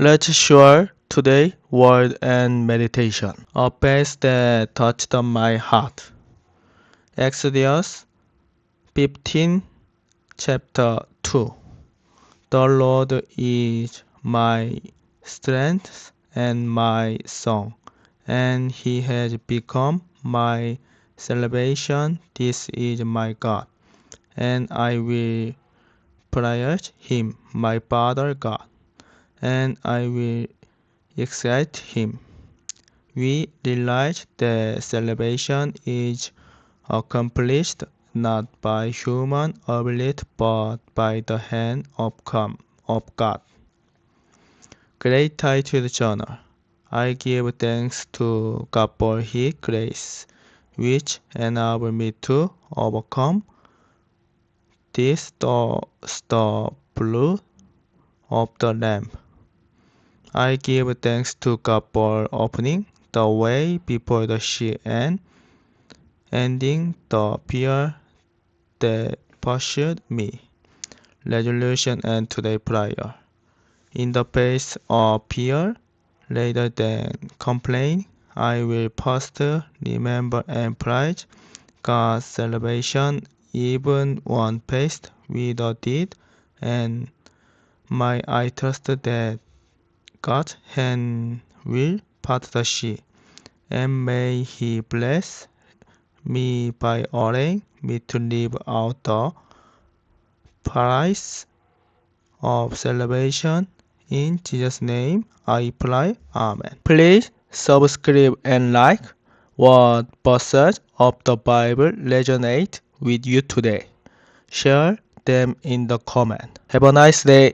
Let's share today's word and meditation. A verse that touched my heart. Exodus 15, chapter 2. The Lord is my strength and my song, and He has become my salvation. This is my God, and I will praise Him, my Father God, and I will exalt Him. We realize that salvation is accomplished not by human ability but by the hand of God. Great Titled Journal. I give thanks to God for His grace, which enabled me to overcome this the blood of the Lamb. I give thanks to God for opening the way before the sea and ending the fear that pursued me. Resolution and today prayer. In the face of fear, rather than complain, I will first remember and praise God's salvation even when faced with a deed, and I trust that God's hand will part the sea, and may He bless me by allowing me to live out the price of salvation. In Jesus' name I pray. Amen. Please subscribe and like what verses of the Bible resonate with you today. Share them in the comment. Have a nice day.